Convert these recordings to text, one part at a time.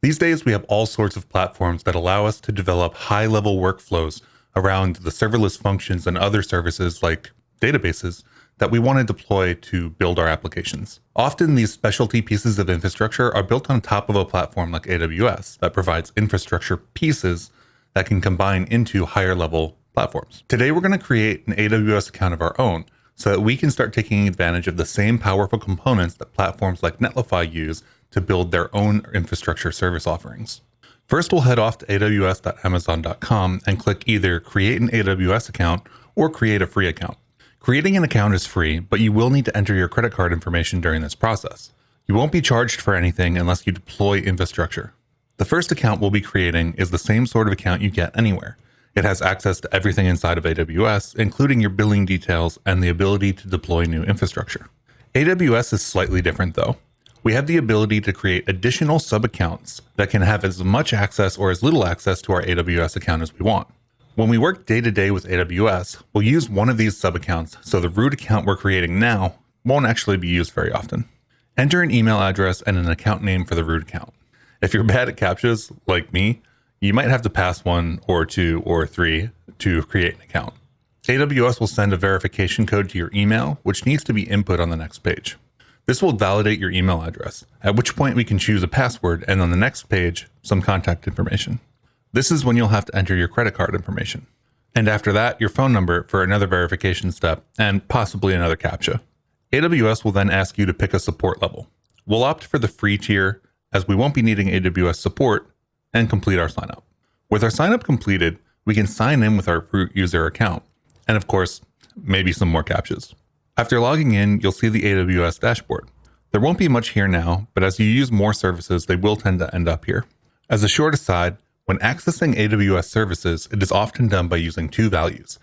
These days, we have all sorts of platforms that allow us to develop high-level workflows around the serverless functions and other services like databases that we want to deploy to build our applications. Often, these specialty pieces of infrastructure are built on top of a platform like AWS that provides infrastructure pieces that can combine into higher-level platforms. Today, we're going to create an AWS account of our own so that we can start taking advantage of the same powerful components that platforms like Netlify use to build their own infrastructure service offerings. First, we'll head off to aws.amazon.com and click either Create an AWS account or Create a free account. Creating an account is free, but you will need to enter your credit card information during this process. You won't be charged for anything unless you deploy infrastructure. The first account we'll be creating is the same sort of account you get anywhere. It has access to everything inside of AWS, including your billing details and the ability to deploy new infrastructure. AWS is slightly different though. We have the ability to create additional sub-accounts that can have as much access or as little access to our AWS account as we want. When we work day-to-day with AWS, we'll use one of these sub-accounts, so the root account we're creating now won't actually be used very often. Enter an email address and an account name for the root account. If you're bad at CAPTCHAs, like me, you might have to pass 1 or 2 or 3 to create an account. AWS will send a verification code to your email, which needs to be input on the next page. This will validate your email address, at which point we can choose a password and on the next page, some contact information. This is when you'll have to enter your credit card information. And after that, your phone number for another verification step and possibly another CAPTCHA. AWS will then ask you to pick a support level. We'll opt for the free tier as we won't be needing AWS support and complete our sign up. With our sign up completed, we can sign in with our root user account. And of course, maybe some more CAPTCHAs. After logging in, you'll see the AWS dashboard. There won't be much here now, but as you use more services, they will tend to end up here. As a short aside, when accessing AWS services, it is often done by using 2 values,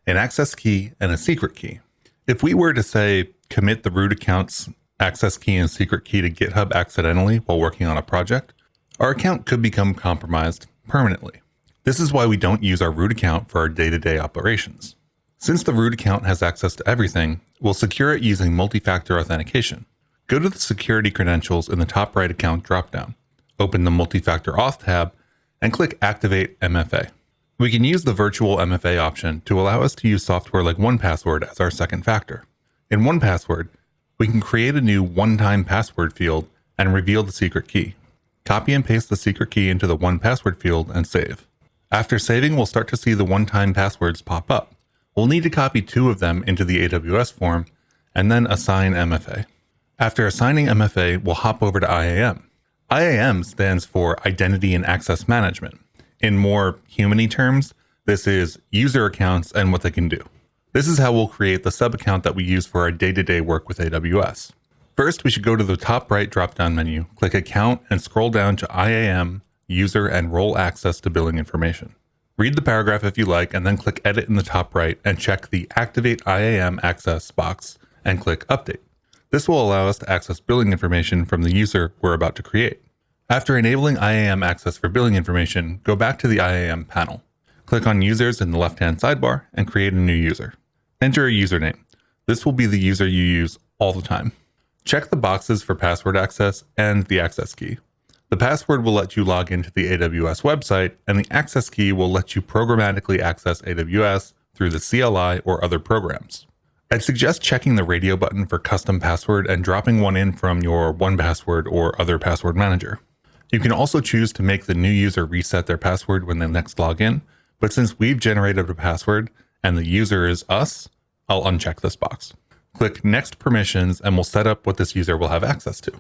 an access key and a secret key. If we were to say, commit the root account's access key and secret key to GitHub accidentally while working on a project, our account could become compromised permanently. This is why we don't use our root account for our day-to-day operations. Since the root account has access to everything, we'll secure it using multi-factor authentication. Go to the security credentials in the top right account dropdown, open the multi-factor auth tab, and click Activate MFA. We can use the virtual MFA option to allow us to use software like 1Password as our second factor. In 1Password, we can create a new one-time password field and reveal the secret key. Copy and paste the secret key into the 1Password field and save. After saving, we'll start to see the one-time passwords pop up. We'll need to copy 2 of them into the AWS form and then assign MFA. After assigning MFA, we'll hop over to IAM. IAM stands for Identity and Access Management. In more human-y terms, this is user accounts and what they can do. This is how we'll create the sub-account that we use for our day-to-day work with AWS. First, we should go to the top right drop-down menu, click Account, and scroll down to IAM, User, and Role Access to Billing Information. Read the paragraph if you like, and then click Edit in the top right and check the Activate IAM Access box and click Update. This will allow us to access billing information from the user we're about to create. After enabling IAM access for billing information, go back to the IAM panel. Click on Users in the left-hand sidebar and create a new user. Enter a username. This will be the user you use all the time. Check the boxes for password access and the access key. The password will let you log into the AWS website, and the access key will let you programmatically access AWS through the CLI or other programs. I'd suggest checking the radio button for custom password and dropping one in from your 1Password or other password manager. You can also choose to make the new user reset their password when they next log in, but since we've generated a password and the user is us, I'll uncheck this box. Click Next Permissions and we'll set up what this user will have access to.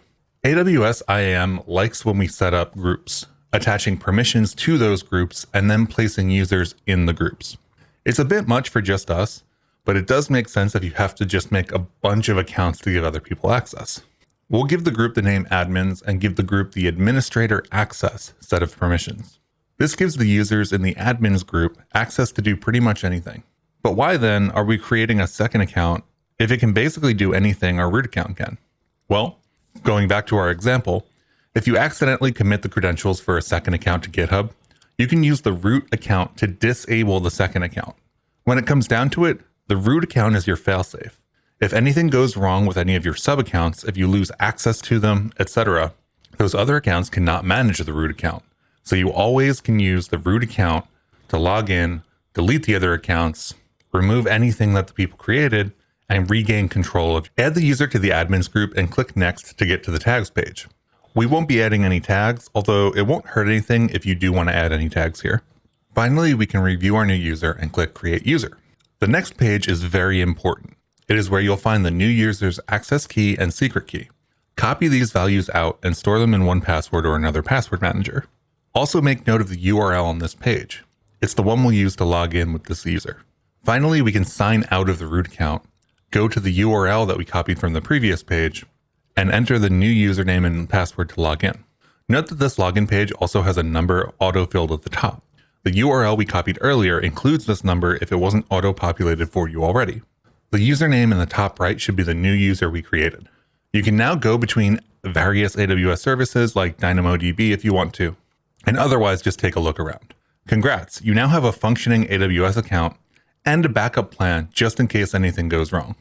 AWS IAM likes when we set up groups, attaching permissions to those groups and then placing users in the groups. It's a bit much for just us, but it does make sense if you have to just make a bunch of accounts to give other people access. We'll give the group the name admins and give the group the administrator access set of permissions. This gives the users in the admins group access to do pretty much anything. But why then are we creating a second account if it can basically do anything our root account can? Well, going back to our example, if you accidentally commit the credentials for a second account to GitHub, you can use the root account to disable the second account. When it comes down to it, the root account is your failsafe. If anything goes wrong with any of your sub-accounts, if you lose access to them, etc., Those other accounts cannot manage the root account. So you always can use the root account to log in, delete the other accounts, remove anything that the people created, and regain control of. Add the user to the admins group and click next to get to the tags page. We won't be adding any tags, although it won't hurt anything if you do want to add any tags here. Finally, we can review our new user and click create user. The next page is very important. It is where you'll find the new user's access key and secret key. Copy these values out and store them in 1Password or another password manager. Also make note of the URL on this page. It's the one we'll use to log in with this user. Finally, we can sign out of the root account, go to the URL that we copied from the previous page, and enter the new username and password to log in. Note that this login page also has a number auto-filled at the top. The URL we copied earlier includes this number if it wasn't auto-populated for you already. The username in the top right should be the new user we created. You can now go between various AWS services like DynamoDB if you want to, and otherwise just take a look around. Congrats, you now have a functioning AWS account and a backup plan just in case anything goes wrong.